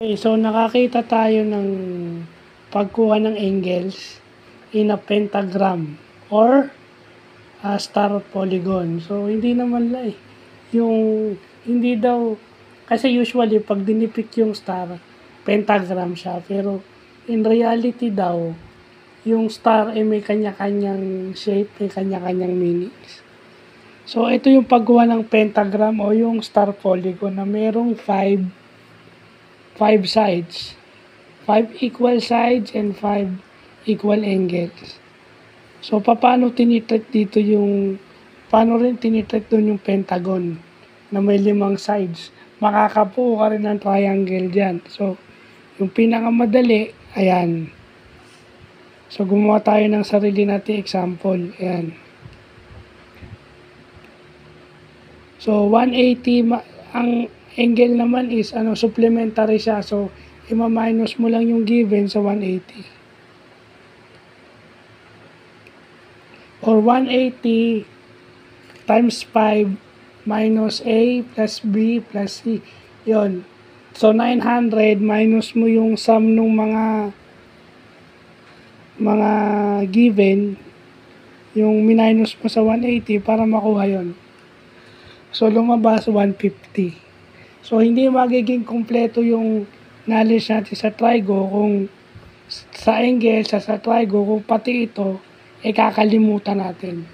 Okay, so nakakita tayo ng pagkuha ng angles in a pentagram or a star polygon. So, hindi naman hindi daw, kasi usually pag dinipik yung star, pentagram siya. Pero in reality daw, yung star ay may kanya-kanyang shape, may kanya-kanyang meanings. So, ito yung pagkuha ng pentagram o yung star polygon na merong five sides. 5 equal sides and 5 equal angles. So, paano rin tinitreat doon yung pentagon na may 5 sides. Makakabuo ka rin ng triangle dyan. So, yung pinakamadali, ayan. So, gumawa tayo ng sarili nating example. Ayan. So, 180, ang angle naman is, supplementary siya. So, ima-minus mo lang yung given sa 180. Or 180 times 5 minus A plus B plus C. Yun. So, 900 minus mo yung sum ng mga given, yung minus mo sa 180 para makuha yon. So, lumabas 150. So, hindi magiging kompleto yung knowledge natin sa trigo kung sa angle, sa trigo, kung pati ito, kakalimutan natin.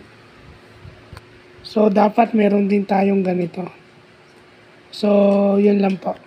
So, dapat meron din tayong ganito. So, yun lang po.